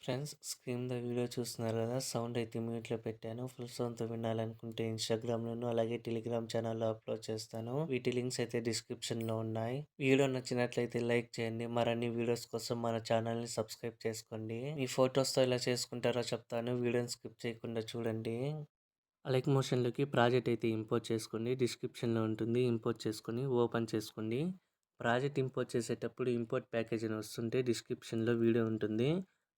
Friends screen మీద video చూస్తున్నారు కదా! సౌండ్ అయితే మ్యూట్‌లో పెట్టాను. ఫుల్ సౌండ్‌తో వినాలనుకుంటే ఇన్‌స్టాగ్రామ్‌లోను, అలాగే టెలిగ్రామ్ ఛానల్‌లో అప్‌లోడ్ చేస్తాను. వీటి లింక్స్ అయితే డిస్క్రిప్షన్‌లో ఉన్నాయి. వీడియో నచ్చినట్లయితే లైక్ చేయండి. మరిన్ని వీడియోస్ కోసం మన ఛానల్‌ని సబ్స్క్రైబ్ చేసుకోండి. మీ ఫోటోస్‌తో ఎలా చేసుకుంటారో చెప్తాను. వీడియోని స్కిప్ చేయకుండా చూడండి. అలైక్ మోషన్‌లోకి ప్రాజెక్ట్ అయితే ఇంపోర్ట్ చేసుకోండి. డిస్క్రిప్షన్‌లో ఉంటుంది. ఇంపోర్ట్ చేసుకొని ఓపెన్ చేసుకోండి. ప్రాజెక్ట్ ఇంపోర్ట్ చేసేటప్పుడు ఇంపోర్ట్ ప్యాకేజ్ అని వస్తుంటే డిస్క్రిప్షన్‌లో వీడియో ఉంటుంది.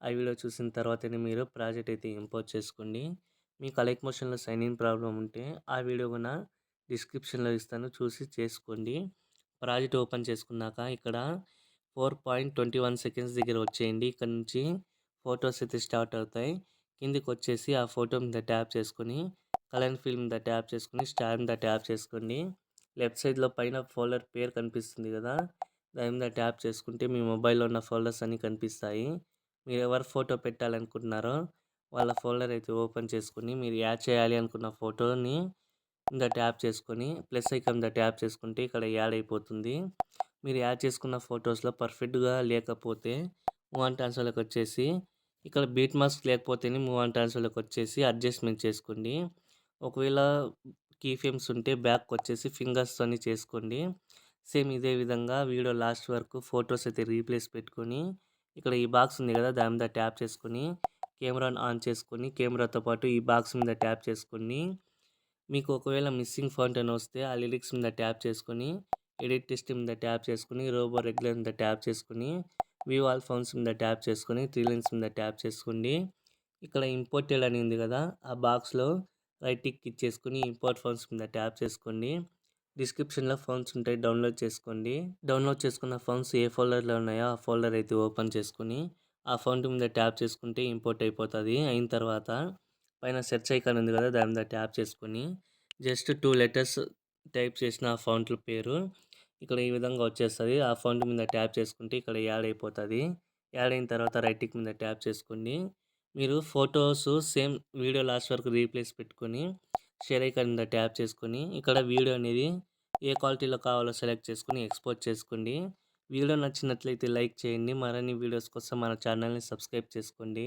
ఆ వీడియో చూసిన తర్వాతనే మీరు ప్రాజెక్ట్ అయితే ఇంపోర్ట్ చేసుకోండి. మీకు అలైక్ మోషన్‌లో సైన్ ఇన్ ప్రాబ్లమ్ ఉంటే ఆ వీడియో కూడా డిస్క్రిప్షన్‌లో ఇస్తాను, చూసి చేసుకోండి. ప్రాజెక్ట్ ఓపెన్ చేసుకున్నాక ఇక్కడ 4.21 సెకండ్స్ దగ్గర వచ్చేయండి. ఇక్కడ నుంచి ఫొటోస్ అయితే స్టార్ట్ అవుతాయి. కిందికి వచ్చేసి ఆ ఫోటో మీద ట్యాప్ చేసుకొని కలర్ ఫిల్ మీద ట్యాప్ చేసుకొని స్టార్ మీద ట్యాప్ చేసుకోండి. లెఫ్ట్ సైడ్లో పైన ఫోల్డర్ పేరు కనిపిస్తుంది కదా! దాని మీద ట్యాప్ చేసుకుంటే మీ మొబైల్లో ఉన్న ఫోల్డర్స్ అన్నీ కనిపిస్తాయి. మీరు ఎవరు ఫోటో పెట్టాలనుకుంటున్నారో వాళ్ళ ఫోల్డర్ అయితే ఓపెన్ చేసుకొని మీరు యాడ్ చేయాలి అనుకున్న ఫోటోని మీద ట్యాప్ చేసుకొని ప్లస్ ఐకాన్ మీద ట్యాప్ చేసుకుంటే ఇక్కడ యాడ్ అయిపోతుంది. మీరు యాడ్ చేసుకున్న ఫొటోస్‌లో పర్ఫెక్ట్‌గా లేకపోతే మూవ్ ఆన్ ట్రాన్స్ఫర్‌లోకి వచ్చేసి ఇక్కడ బీట్ మార్క్స్ లేకపోతేనే మూవ్ ఆన్ ట్రాన్స్ఫర్‌లోకి వచ్చేసి అడ్జస్ట్‌మెంట్ చేసుకోండి. ఒకవేళ కీ ఫ్రేమ్స్ ఉంటే బ్యాక్‌కి వచ్చేసి ఫింగర్స్తోని చేసుకోండి. సేమ్ ఇదే విధంగా వీడియో లాస్ట్ వరకు ఫొటోస్ అయితే రీప్లేస్ పెట్టుకొని ఇక్కడ ఈ బాక్స్ ఉంది కదా! దాని మీద ట్యాప్ చేసుకొని కెమెరాను ఆన్ చేసుకొని కెమెరాతో పాటు ఈ బాక్స్ మీద ట్యాప్ చేసుకొని మీకు ఒకవేళ మిస్సింగ్ ఫాంట్ అని వస్తే ఆ లిరిక్స్ మీద ట్యాప్ చేసుకొని ఎడిట్ టెస్ట్ మీద ట్యాప్ చేసుకొని రోబో రెగ్యులర్ మీద ట్యాప్ చేసుకొని వ్యూ ఆల్ ఫౌండ్స్ మీద ట్యాప్ చేసుకొని త్రీ లైన్స్ మీద ట్యాప్ చేసుకోండి. ఇక్కడ ఇంపోర్టెడ్ అని ఉంది కదా! ఆ బాక్స్‌లో రైట్ టిక్ ఇచ్చేసుకొని ఇంపోర్ట్ ఫౌండ్స్ మీద ట్యాప్ చేసుకోండి. డిస్క్రిప్షన్‌లో ఫౌండ్స్ ఉంటాయి, డౌన్లోడ్ చేసుకోండి. డౌన్లోడ్ చేసుకున్న ఫౌండ్స్ ఏ ఫోల్డర్‌లో ఉన్నాయో ఆ ఫోల్డర్ అయితే ఓపెన్ చేసుకొని ఆ ఫౌంట్ మీద ట్యాప్ చేసుకుంటే ఇంపోర్ట్ అయిపోతుంది. అయిన తర్వాత పైన సెర్చ్ ఐకాన్ ఉంది కదా! దాని మీద ట్యాప్ చేసుకొని జస్ట్ 2 లెటర్స్ టైప్ చేసిన ఆ ఫాంట్‌ల పేరు ఇక్కడ ఈ విధంగా వచ్చేస్తది. ఆ ఫాంట్ మీద ట్యాప్ చేసుకుంటే ఇక్కడ యాడ్ అయిపోతది. యాడ్ అయిన తర్వాత రైట్ టిక్ మీద ట్యాప్ చేసుకోండి. మీరు ఫోటోస్ సేమ్ వీడియో లాస్ట్ వరకు రీప్లేస్ పెట్టుకొని షేర్ ఐకాన్ మీద ట్యాప్ చేసుకొని ఇక్కడ వీడియో అనేది ఏ క్వాలిటీలో కావాలో సెలెక్ట్ చేసుకొని ఎక్స్‌పోర్ట్ చేసుకోండి. వీడియో నచ్చినట్లయితే లైక్ చేయండి. మరిన్ని వీడియోస్ కోసం మన ఛానల్‌ని సబ్స్క్రైబ్ చేసుకోండి.